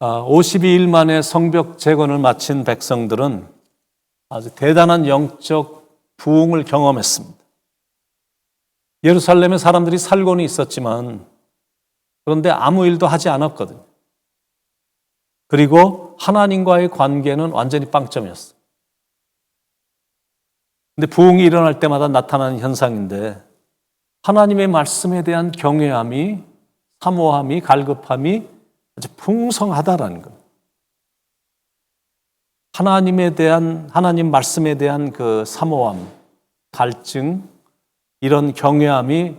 52일 만에 성벽 재건을 마친 백성들은 아주 대단한 영적 부흥을 경험했습니다. 예루살렘에 사람들이 살고는 있었지만 그런데 아무 일도 하지 않았거든요. 그리고 하나님과의 관계는 완전히 빵점이었어요. 근데 부흥이 일어날 때마다 나타나는 현상인데 하나님의 말씀에 대한 경외함이, 사모함이, 갈급함이 아주 풍성하다라는 것. 하나님 말씀에 대한 그 사모함, 갈증, 이런 경외함이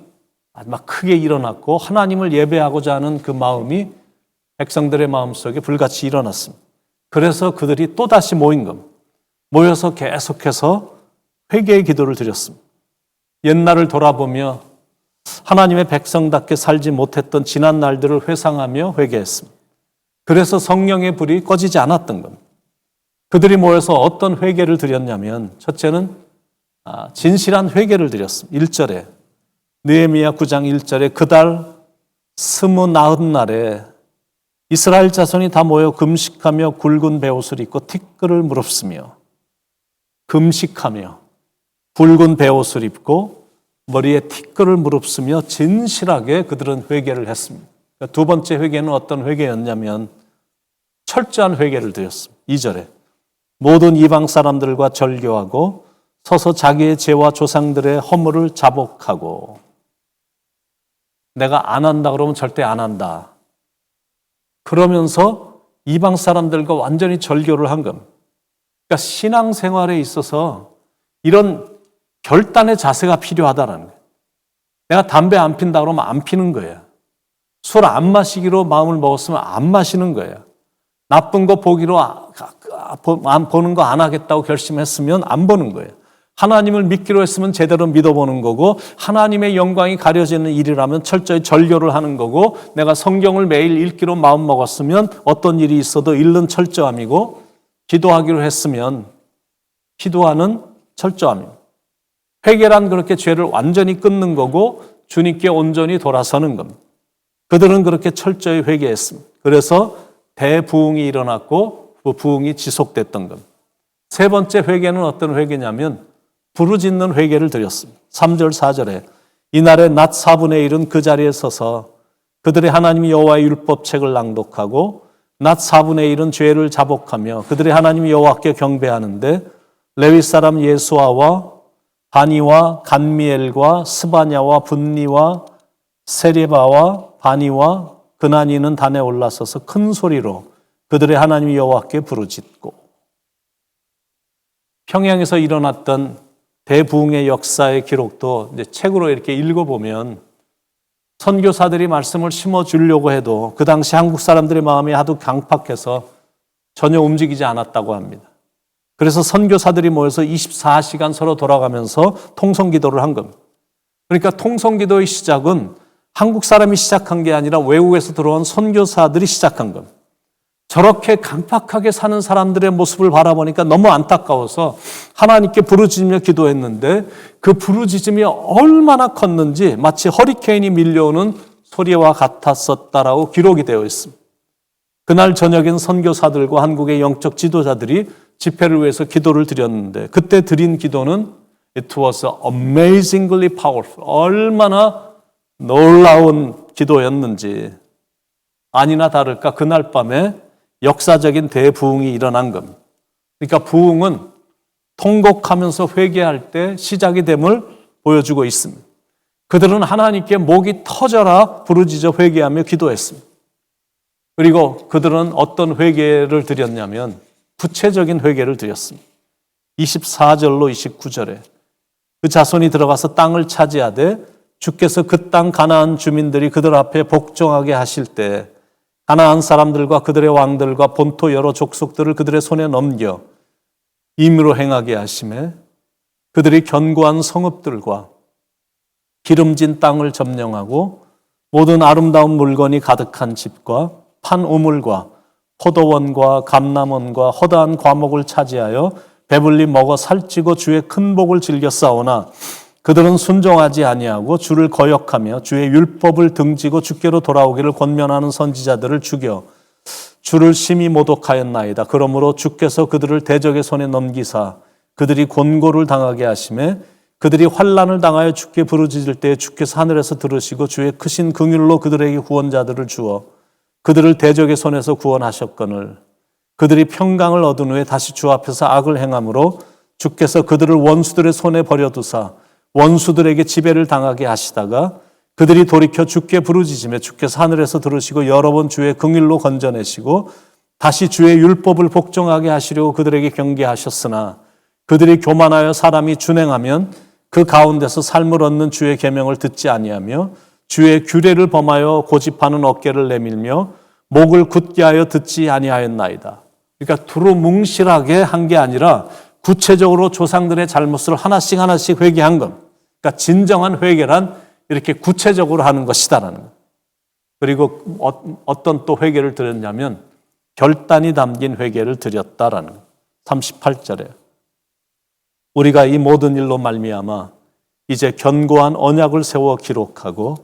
아주 막 크게 일어났고 하나님을 예배하고자 하는 그 마음이 백성들의 마음속에 불같이 일어났습니다. 그래서 그들이 또다시 모여서 계속해서 회개의 기도를 드렸습니다. 옛날을 돌아보며 하나님의 백성답게 살지 못했던 지난 날들을 회상하며 회개했습니다. 그래서 성령의 불이 꺼지지 않았던 겁니다. 그들이 모여서 어떤 회개를 드렸냐면 첫째는 진실한 회개를 드렸습니다. 1절에 느헤미야 9장 1절에 그달 29날에 이스라엘 자손이 다 모여 금식하며 굵은 베옷을 입고 티끌을 무릅쓰며 금식하며 굵은 베옷을 입고 머리에 티끌을 무릅쓰며 진실하게 그들은 회개를 했습니다. 두 번째 회개는 어떤 회개였냐면 철저한 회개를 드렸습니다. 2절에 모든 이방 사람들과 절교하고 서서 자기의 죄와 조상들의 허물을 자복하고 내가 안 한다 그러면 절대 안 한다. 그러면서 이방 사람들과 완전히 절교를 한 겁니다. 그러니까 신앙생활에 있어서 이런 결단의 자세가 필요하다는 거예요. 내가 담배 안 핀다 그러면 안 피는 거예요. 술 안 마시기로 마음을 먹었으면 안 마시는 거예요. 나쁜 거 보기로 보는 거 안 하겠다고 결심했으면 안 보는 거예요. 하나님을 믿기로 했으면 제대로 믿어보는 거고 하나님의 영광이 가려지는 일이라면 철저히 절교를 하는 거고 내가 성경을 매일 읽기로 마음먹었으면 어떤 일이 있어도 읽는 철저함이고 기도하기로 했으면 기도하는 철저함입니다. 회개란 그렇게 죄를 완전히 끊는 거고 주님께 온전히 돌아서는 겁니다. 그들은 그렇게 철저히 회개했습니다. 그래서 대부흥이 일어났고 그 부흥이 지속됐던 겁니다. 세 번째 회개는 어떤 회개냐면 부르짖는 회개를 드렸습니다. 3절 4절에 이날에 낮 4분의 1은 그 자리에 서서 그들의 하나님 여호와의 율법책을 낭독하고 낮 4분의 1은 죄를 자복하며 그들의 하나님 여호와께 경배하는데 레위 사람 예수아와 바니와 간미엘과 스바냐와 분니와 세레바와 바니와 그나니는 단에 올라서서 큰 소리로 그들의 하나님 여호와께 부르짖고 평양에서 일어났던 대부흥의 역사의 기록도 이제 책으로 이렇게 읽어보면 선교사들이 말씀을 심어주려고 해도 그 당시 한국 사람들의 마음이 하도 강팍해서 전혀 움직이지 않았다고 합니다. 그래서 선교사들이 모여서 24시간 서로 돌아가면서 통성기도를 한 겁니다. 그러니까 통성기도의 시작은 한국 사람이 시작한 게 아니라 외국에서 들어온 선교사들이 시작한 겁니다. 저렇게 강팍하게 사는 사람들의 모습을 바라보니까 너무 안타까워서 하나님께 부르짖으며 기도했는데 그 부르짖음이 얼마나 컸는지 마치 허리케인이 밀려오는 소리와 같았었다라고 기록이 되어 있습니다. 그날 저녁엔 선교사들과 한국의 영적 지도자들이 집회를 위해서 기도를 드렸는데 그때 드린 기도는 It was amazingly powerful. 얼마나 놀라운 기도였는지 아니나 다를까 그날 밤에 역사적인 대부흥이 일어난 겁니다. 그러니까 부흥은 통곡하면서 회개할 때 시작이 됨을 보여주고 있습니다. 그들은 하나님께 목이 터져라 부르짖어 회개하며 기도했습니다. 그리고 그들은 어떤 회개를 드렸냐면 구체적인 회개를 드렸습니다. 24절로 29절에 그 자손이 들어가서 땅을 차지하되 주께서 그 땅 가나안 주민들이 그들 앞에 복종하게 하실 때 가나안 사람들과 그들의 왕들과 본토 여러 족속들을 그들의 손에 넘겨 임의로 행하게 하시매 그들이 견고한 성읍들과 기름진 땅을 점령하고 모든 아름다운 물건이 가득한 집과 판 우물과 포도원과 감람원과 허다한 과목을 차지하여 배불리 먹어 살찌고 주의 큰 복을 즐겨 싸우나 그들은 순종하지 아니하고 주를 거역하며 주의 율법을 등지고 주께로 돌아오기를 권면하는 선지자들을 죽여 주를 심히 모독하였나이다. 그러므로 주께서 그들을 대적의 손에 넘기사 그들이 곤고를 당하게 하심에 그들이 환난을 당하여 주께 부르짖을 때에 주께서 하늘에서 들으시고 주의 크신 긍휼로 그들에게 구원자들을 주어 그들을 대적의 손에서 구원하셨거늘 그들이 평강을 얻은 후에 다시 주 앞에서 악을 행함으로 주께서 그들을 원수들의 손에 버려두사 원수들에게 지배를 당하게 하시다가 그들이 돌이켜 주께 부르짖으며 주께서 하늘에서 들으시고 여러 번 주의 긍휼로 건져내시고 다시 주의 율법을 복종하게 하시려고 그들에게 경계하셨으나 그들이 교만하여 사람이 준행하면 그 가운데서 삶을 얻는 주의 계명을 듣지 아니하며 주의 규례를 범하여 고집하는 어깨를 내밀며 목을 굳게 하여 듣지 아니하였나이다. 그러니까 두루뭉실하게 한 게 아니라 구체적으로 조상들의 잘못을 하나씩 하나씩 회개한 것. 그러니까 진정한 회개란 이렇게 구체적으로 하는 것이다라는 것. 그리고 어떤 또 회개를 드렸냐면 결단이 담긴 회개를 드렸다라는 것. 38절에 우리가 이 모든 일로 말미암아 이제 견고한 언약을 세워 기록하고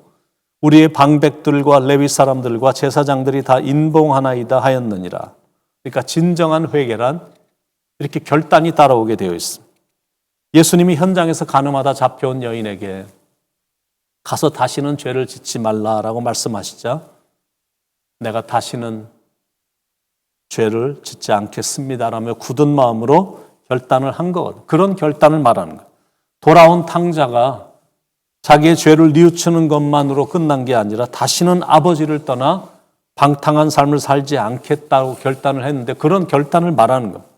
우리의 방백들과 레위 사람들과 제사장들이 다 인봉하나이다 하였느니라. 그러니까 진정한 회개란 이렇게 결단이 따라오게 되어 있습니다. 예수님이 현장에서 간음하다 잡혀온 여인에게 가서 다시는 죄를 짓지 말라라고 말씀하시자 내가 다시는 죄를 짓지 않겠습니다라며 굳은 마음으로 결단을 한 거거든요. 그런 결단을 말하는 거예요. 돌아온 탕자가 자기의 죄를 뉘우치는 것만으로 끝난 게 아니라 다시는 아버지를 떠나 방탕한 삶을 살지 않겠다고 결단을 했는데 그런 결단을 말하는 겁니다.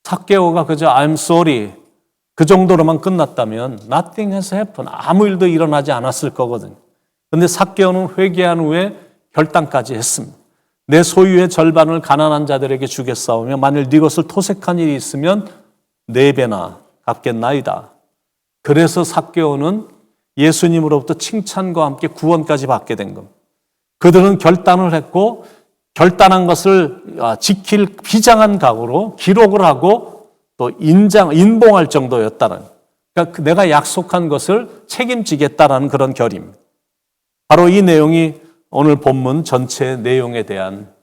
삭개오가 그저 I'm sorry 그 정도로만 끝났다면 nothing has happened. 아무 일도 일어나지 않았을 거거든요. 그런데 삭개오는 회개한 후에 결단까지 했습니다. 내 소유의 절반을 가난한 자들에게 주겠사오며 만일 네 것을 토색한 일이 있으면 4배나 갚겠나이다. 그래서 삭개오는 예수님으로부터 칭찬과 함께 구원까지 받게 된 겁니다. 그들은 결단을 했고 결단한 것을 지킬 비장한 각오로 기록을 하고 또 인봉할 정도였다는. 그러니까 내가 약속한 것을 책임지겠다라는 그런 결의입니다. 바로 이 내용이 오늘 본문 전체 내용에 대한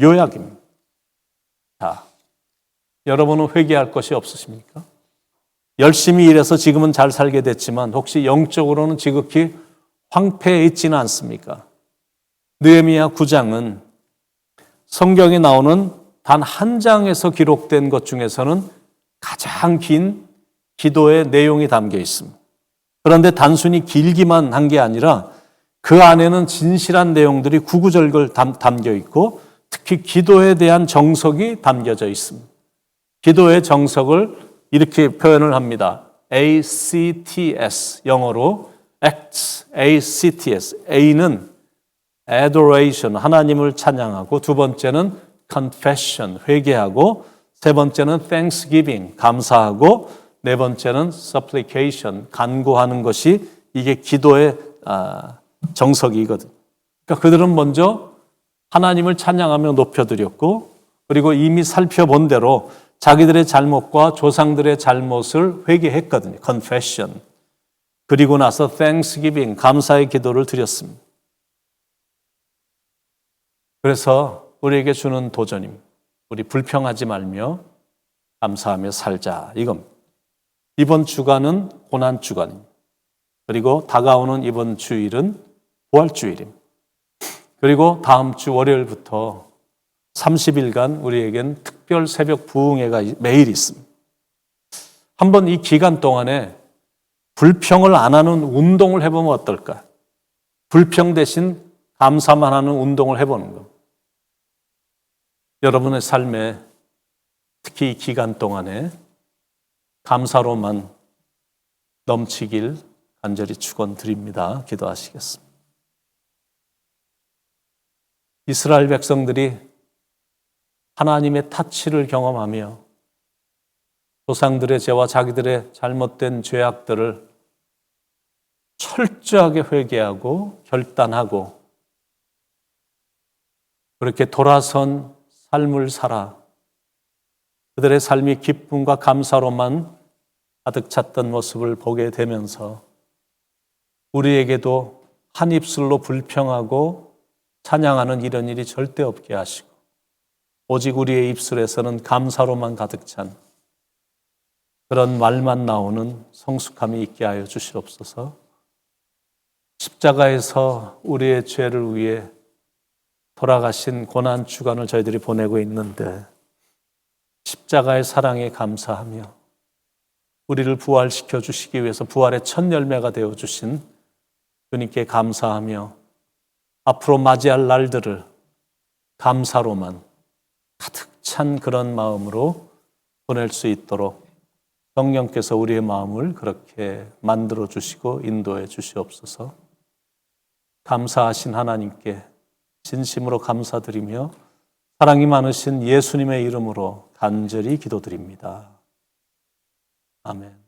요약입니다. 자, 여러분은 회개할 것이 없으십니까? 열심히 일해서 지금은 잘 살게 됐지만 혹시 영적으로는 지극히 황폐해 있지는 않습니까? 느헤미야 9장은 성경에 나오는 단 한 장에서 기록된 것 중에서는 가장 긴 기도의 내용이 담겨 있습니다. 그런데 단순히 길기만 한 게 아니라 그 안에는 진실한 내용들이 구구절절 담겨 있고 특히 기도에 대한 정석이 담겨져 있습니다. 기도의 정석을 이렇게 표현을 합니다. ACTS, 영어로 ACTS, ACTS. A는 adoration, 하나님을 찬양하고 두 번째는 confession, 회개하고 세 번째는 thanksgiving, 감사하고 네 번째는 supplication, 간구하는 것이 이게 기도의 정석이거든요. 그러니까 그들은 먼저 하나님을 찬양하며 높여드렸고 그리고 이미 살펴본 대로 자기들의 잘못과 조상들의 잘못을 회개했거든요. confession. 그리고 나서 thanksgiving, 감사의 기도를 드렸습니다. 그래서 우리에게 주는 도전입니다. 우리 불평하지 말며 감사하며 살자 이겁니다. 이번 주간은 고난 주간입니다. 그리고 다가오는 이번 주일은 부활주일입니다. 그리고 다음 주 월요일부터 30일간 우리에겐 특별 새벽 부흥회가 매일 있습니다. 한번 이 기간 동안에 불평을 안 하는 운동을 해보면 어떨까? 불평 대신 감사만 하는 운동을 해보는 것. 여러분의 삶에 특히 이 기간 동안에 감사로만 넘치길 간절히 축원드립니다. 기도하시겠습니다. 이스라엘 백성들이 하나님의 타치를 경험하며 조상들의 죄와 자기들의 잘못된 죄악들을 철저하게 회개하고 결단하고 그렇게 돌아선 삶을 살아 그들의 삶이 기쁨과 감사로만 가득 찼던 모습을 보게 되면서 우리에게도 한 입술로 불평하고 찬양하는 이런 일이 절대 없게 하시고 오직 우리의 입술에서는 감사로만 가득 찬 그런 말만 나오는 성숙함이 있게 하여 주시옵소서. 십자가에서 우리의 죄를 위해 돌아가신 고난 주간을 저희들이 보내고 있는데 십자가의 사랑에 감사하며 우리를 부활시켜 주시기 위해서 부활의 첫 열매가 되어 주신 주님께 감사하며 앞으로 맞이할 날들을 감사로만 가득 찬 그런 마음으로 보낼 수 있도록 성령께서 우리의 마음을 그렇게 만들어 주시고 인도해 주시옵소서. 감사하신 하나님께 진심으로 감사드리며 사랑이 많으신 예수님의 이름으로 간절히 기도드립니다. 아멘.